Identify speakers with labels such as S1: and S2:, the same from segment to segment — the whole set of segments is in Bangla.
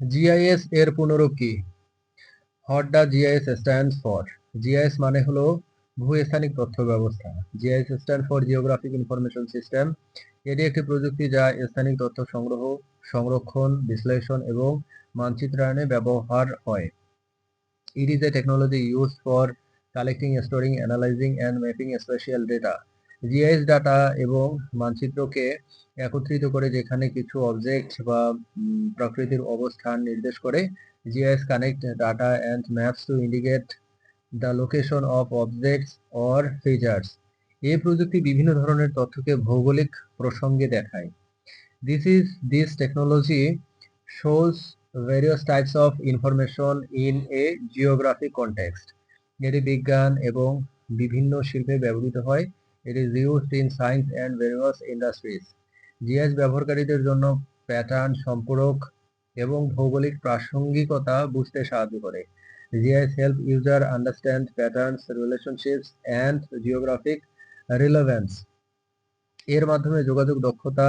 S1: জিআইএস এর পুনরূপ কি? What does GIS stands for? GIS মানে হলো ভূস্থানিক তথ্য ব্যবস্থা। GIS stand for geographic information system. এটি একটি প্রযুক্তি যা স্থানিক তথ্য সংগ্রহ, সংরক্ষণ, বিশ্লেষণ এবং মানচিত্রায়নে ব্যবহার হয়। It is a technology used for collecting, storing, analyzing and mapping spatial data. GIS data এবং মানচিত্রকে একত্রিত করে যেখানে কিছু অবজেক্ট বা প্রকৃতির অবস্থান নির্দেশ করে। GIS connect data and maps to indicate the location of objects or features. এই প্রযুক্তি বিভিন্ন ধরনের তথ্যকে ভৌগোলিক প্রসঙ্গে দেখায়। This technology shows various types of information in a geographic context. এটি বিজ্ঞান এবং বিভিন্ন শিল্পে ব্যবহৃত হয়। It is used in science and various industries. GIS ব্যবহারকারীদের জন্য প্যাটার্ন, সম্পূরক এবং ভৌগোলিক প্রাসঙ্গিকতা বুঝতে সাহায্য করে। GIS help user understand patterns, relationships and geographic relevance. এর মাধ্যমে যোগাযোগ দক্ষতা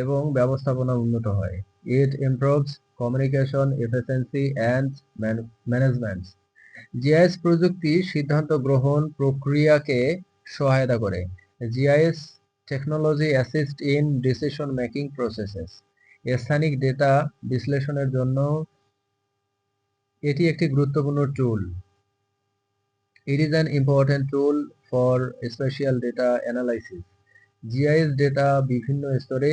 S1: এবং ব্যবস্থাপনা উন্নত হয়। It improves communication efficiency and management. GIS প্রযুক্তি সিদ্ধান্ত গ্রহণ প্রক্রিয়াকে সহায়তা করে। GIS technology assist in decision making processes. স্থানিক ডেটা বিশ্লেষণের জন্য এটি একটি গুরুত্বপূর্ণ tool. It is an important tool for spatial data analysis. GIS data বিভিন্ন স্তরে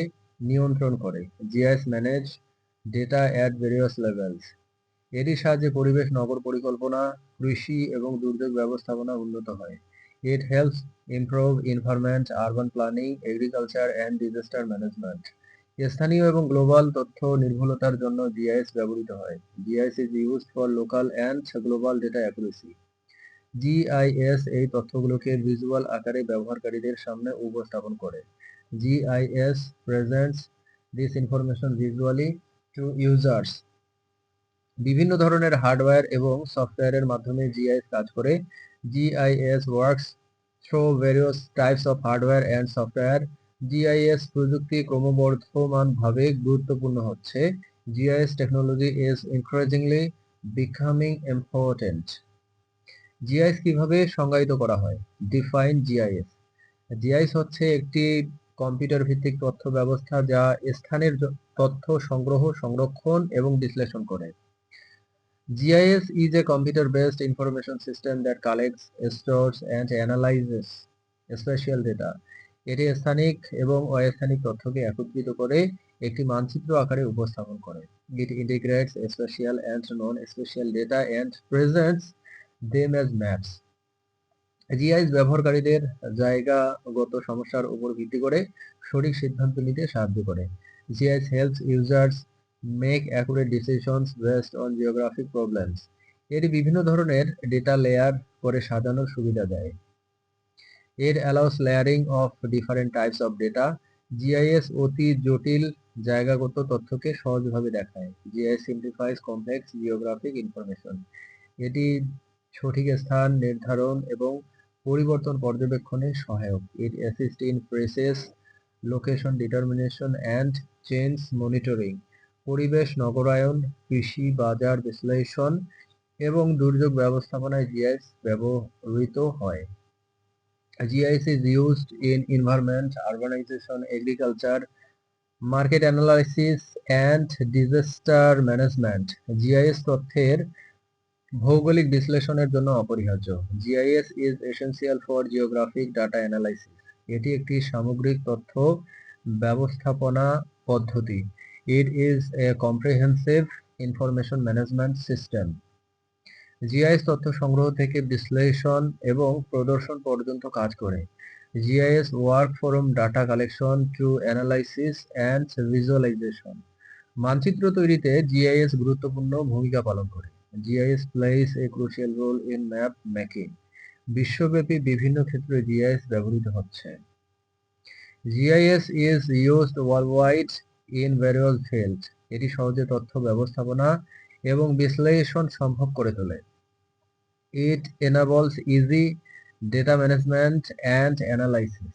S1: নিয়ন্ত্রণ করে। GIS manage data at various levels. এটির সাহায্যে পরিবেশ, নগর পরিকল্পনা, কৃষি এবং দুর্যোগ ব্যবস্থাপনা উন্নত হয়। It helps improve environment, urban planning, agriculture and disaster management. স্থানীয় এবং গ্লোবাল তথ্য নির্ভুলতার জন্য জিআইএস ব্যবহৃত হয়। GIS is used for local and global data accuracy. GIS এই তথ্যগুলোকে ভিজুয়াল আকারে ব্যবহারকারীদের সামনে উপস্থাপন করে। GIS presents this information visually to users. বিভিন্ন ধরনের হার্ডওয়্যার এবং সফটওয়্যারের মাধ্যমে জিআইএস কাজ করে। GIS works through various types of hardware and software. GIS প্রযুক্তি ক্রমবর্ধমানভাবে গুরুত্বপূর্ণ হচ্ছে। GIS technology is increasingly becoming important. GIS কিভাবে সংজ্ঞায়িত করা হয়? Define GIS. জিআইএস হচ্ছে একটি কম্পিউটার ভিত্তিক তথ্য ব্যবস্থা যা স্থানের তথ্য সংগ্রহ, সংরক্ষণ এবং বিশ্লেষণ করে। GIS is a computer-based information system that collects, stores, and analyzes spatial data. এটি স্থানিক এবং অস্থানিক তথ্যকে একত্রিত করে একটি মানচিত্র আকারে উপস্থাপন করে। It integrates spatial and non-spatial data and presents them as maps. GIS ব্যবহারকারীদের জায়গাগত সমস্যার উপর ভিত্তি করে সঠিক সিদ্ধান্ত নিতে সাহায্য করে। GIS helps users make accurate decisions based on geographic problems. এটি বিভিন্ন ধরনের ডেটা লেয়ার করে সাজানোর সুবিধা দেয়। It allows layering of different types of data. GIS অতি জটিল জায়গাগত তথ্যকে সহজভাবে দেখায়। GIS simplifies complex geographic information. এটি সঠিক স্থান নির্ধারণ এবং পরিবর্তন পর্যবেক্ষণে সহায়ক। It assists in precise location determination and change monitoring. পরিবেশ নগরায়ন, কৃষি, বাজার বিশ্লেষণ এবং দুর্যোগ ব্যবস্থাপনায় জিআইএস ব্যবহৃত হয়। GIS is used in environment, urbanization, agriculture, market analysis and disaster management. GIS তথ্যের ভৌগোলিক বিশ্লেষণের জন্য অপরিহার্য। GIS is essential for geographic data analysis. এটি একটি সামগ্রিক তথ্য ব্যবস্থাপনা পদ্ধতি। It is a comprehensive information management system. GIS তথ্য সংগ্রহ থেকে বিশ্লেষণ এবং প্রদর্শন পর্যন্ত কাজ করে। GIS work from data collection to analysis and visualisation. মানচিত্র তৈরিতে জিআইএস গুরুত্বপূর্ণ ভূমিকা পালন করে। GIS plays a crucial role in map making. বিশ্বব্যাপী বিভিন্ন ক্ষেত্রে জিআইএস ব্যবহৃত হচ্ছে। GIS is used worldwide in various fields. এটি সহজে তথ্য ব্যবস্থাপনা এবং বিশ্লেষণ সম্ভব করে তোলে। It enables easy data management and analysis.